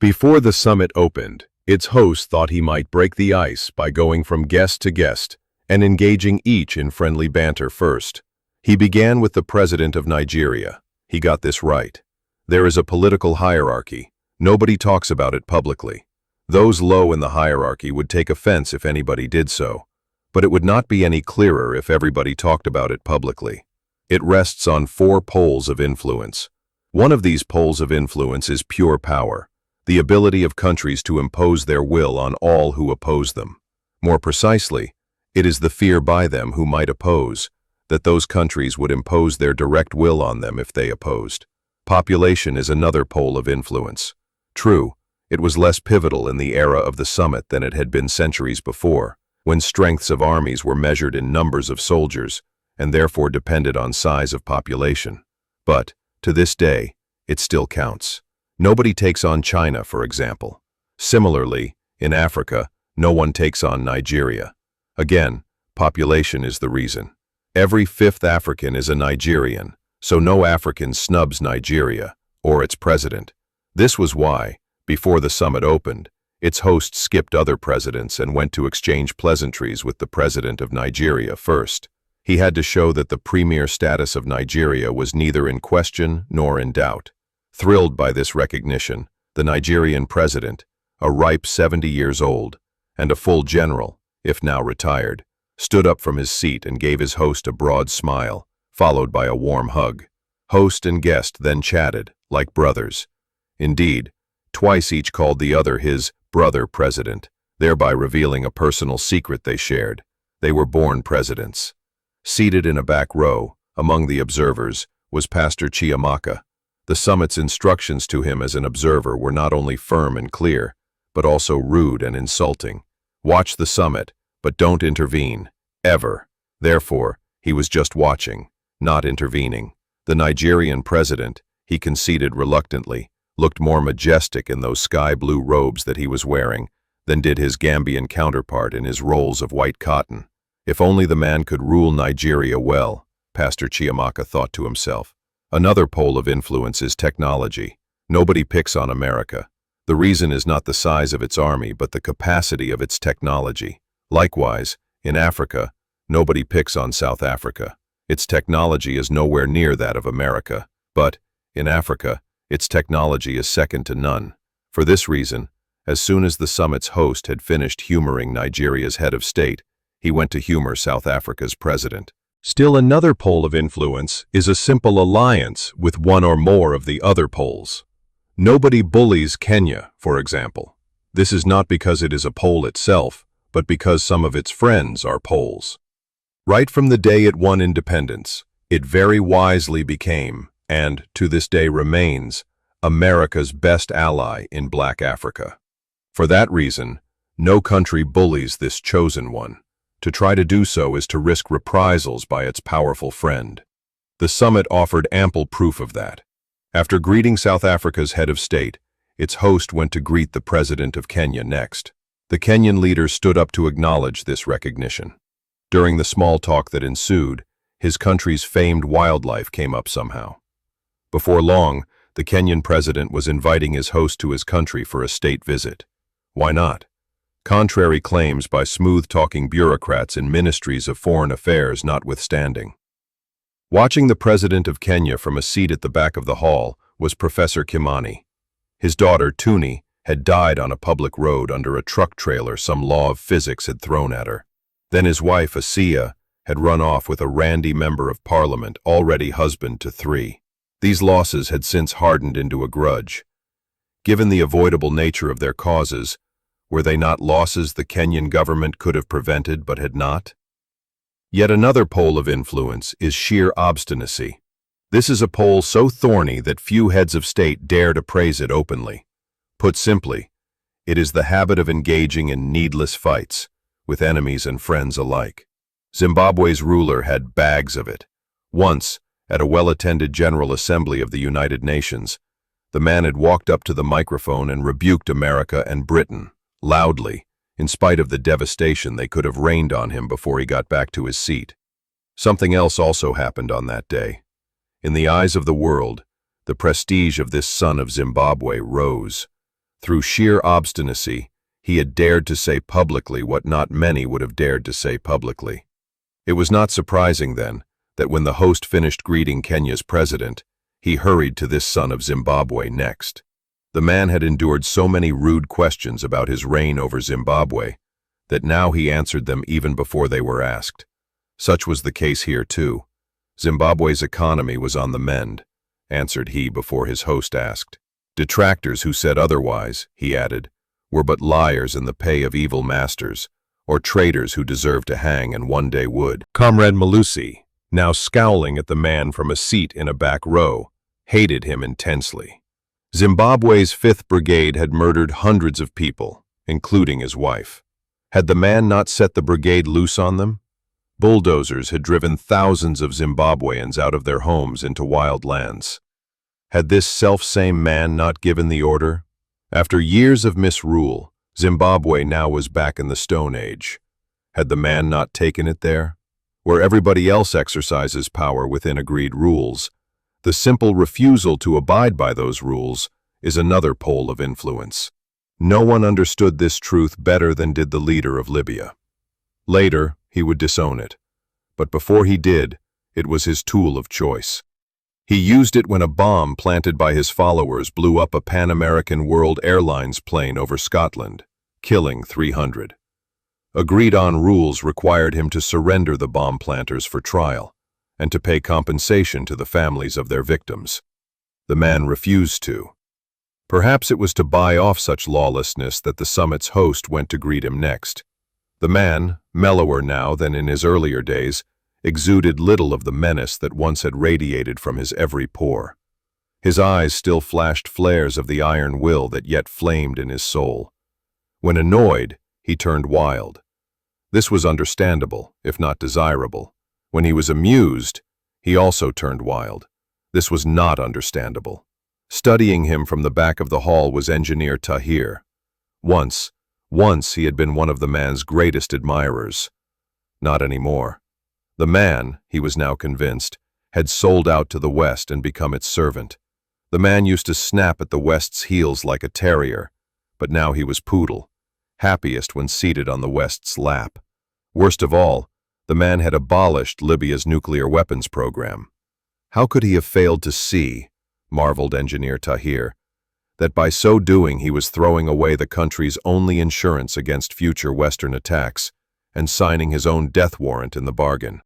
Before the summit opened, its host thought he might break the ice by going from guest to guest and engaging each in friendly banter first. He began with the president of Nigeria. He got this right. There is a political hierarchy. Nobody talks about it publicly. Those low in the hierarchy would take offense if anybody did so, but it would not be any clearer if everybody talked about it publicly. It rests on 4 poles of influence. One of these poles of influence is pure power, the ability of countries to impose their will on all who oppose them. More precisely, it is the fear by them who might oppose, that those countries would impose their direct will on them if they opposed. Population is another pole of influence. True, it was less pivotal in the era of the summit than it had been centuries before, when strengths of armies were measured in numbers of soldiers and therefore depended on size of population. But, to this day, it still counts. Nobody takes on China, for example. Similarly, in Africa, no one takes on Nigeria. Again, population is the reason. Every 5th African is a Nigerian, so no African snubs Nigeria or its president. This was why, before the summit opened, its host skipped other presidents and went to exchange pleasantries with the president of Nigeria first. He had to show that the premier status of Nigeria was neither in question nor in doubt. Thrilled by this recognition, the Nigerian president, a ripe 70 years old, and a full general, if now retired, stood up from his seat and gave his host a broad smile, followed by a warm hug. Host and guest then chatted, like brothers. Indeed, twice each called the other his brother president, thereby revealing a personal secret they shared. They were born presidents. Seated in a back row, among the observers, was Pastor Chiamaka. The summit's instructions to him as an observer were not only firm and clear, but also rude and insulting. Watch the summit, but don't intervene, ever. Therefore, he was just watching, not intervening. The Nigerian president, he conceded reluctantly, looked more majestic in those sky-blue robes that he was wearing than did his Gambian counterpart in his rolls of white cotton. If only the man could rule Nigeria well, Pastor Chiamaka thought to himself. Another pole of influence is technology. Nobody picks on America. The reason is not the size of its army, but the capacity of its technology. Likewise, in Africa, nobody picks on South Africa. Its technology is nowhere near that of America. But, in Africa, its technology is second to none. For this reason, as soon as the summit's host had finished humoring Nigeria's head of state, he went to humor South Africa's president. Still another pole of influence is a simple alliance with one or more of the other poles. Nobody bullies Kenya, for example. This is not because it is a pole itself, but because some of its friends are poles. Right from the day it won independence, it very wisely became, and to this day remains, America's best ally in Black Africa. For that reason, no country bullies this chosen one. To try to do so is to risk reprisals by its powerful friend. The summit offered ample proof of that. After greeting South Africa's head of state, its host went to greet the president of Kenya next. The Kenyan leader stood up to acknowledge this recognition. During the small talk that ensued, his country's famed wildlife came up somehow. Before long, the Kenyan president was inviting his host to his country for a state visit. Why not? Contrary claims by smooth-talking bureaucrats in ministries of foreign affairs notwithstanding. Watching the president of Kenya from a seat at the back of the hall was Professor Kimani. His daughter, Tuni, had died on a public road under a truck trailer some law of physics had thrown at her. Then his wife, Asiya, had run off with a randy member of parliament, already husband to 3. These losses had since hardened into a grudge. Given the avoidable nature of their causes, were they not losses the Kenyan government could have prevented but had not? Yet another pole of influence is sheer obstinacy. This is a pole so thorny that few heads of state dare to praise it openly. Put simply, it is the habit of engaging in needless fights, with enemies and friends alike. Zimbabwe's ruler had bags of it. Once, at a well-attended General Assembly of the United Nations, the man had walked up to the microphone and rebuked America and Britain, loudly, in spite of the devastation they could have rained on him before he got back to his seat. Something else also happened on that day. In the eyes of the world, the prestige of this son of Zimbabwe rose. Through sheer obstinacy, he had dared to say publicly what not many would have dared to say publicly. It was not surprising, then, that when the host finished greeting Kenya's president, he hurried to this son of Zimbabwe next. The man had endured so many rude questions about his reign over Zimbabwe that now he answered them even before they were asked. Such was the case here, too. Zimbabwe's economy was on the mend, answered he before his host asked. Detractors who said otherwise, he added, were but liars in the pay of evil masters, or traitors who deserved to hang and one day would. Comrade Melusi, now scowling at the man from a seat in a back row, hated him intensely. Zimbabwe's 5th Brigade had murdered hundreds of people, including his wife. Had the man not set the brigade loose on them? Bulldozers had driven thousands of Zimbabweans out of their homes into wild lands. Had this self-same man not given the order? After years of misrule, Zimbabwe now was back in the Stone Age. Had the man not taken it there? Where everybody else exercises power within agreed rules, the simple refusal to abide by those rules is another pole of influence. No one understood this truth better than did the leader of Libya. Later, he would disown it. But before he did, it was his tool of choice. He used it when a bomb planted by his followers blew up a Pan-American World Airlines plane over Scotland, killing 300. Agreed-on rules required him to surrender the bomb planters for trial, and to pay compensation to the families of their victims. The man refused to. Perhaps it was to buy off such lawlessness that the summit's host went to greet him next. The man, mellower now than in his earlier days, exuded little of the menace that once had radiated from his every pore. His eyes still flashed flares of the iron will that yet flamed in his soul. When annoyed, he turned wild. This was understandable, if not desirable. When he was amused, he also turned wild. This was not understandable. Studying him from the back of the hall was Engineer Tahir. Once he had been one of the man's greatest admirers. Not anymore. The man, he was now convinced, had sold out to the West and become its servant. The man used to snap at the West's heels like a terrier, but now he was poodle, happiest when seated on the West's lap. Worst of all, the man had abolished Libya's nuclear weapons program. How could he have failed to see, marveled Engineer Tahir, that by so doing he was throwing away the country's only insurance against future Western attacks and signing his own death warrant in the bargain?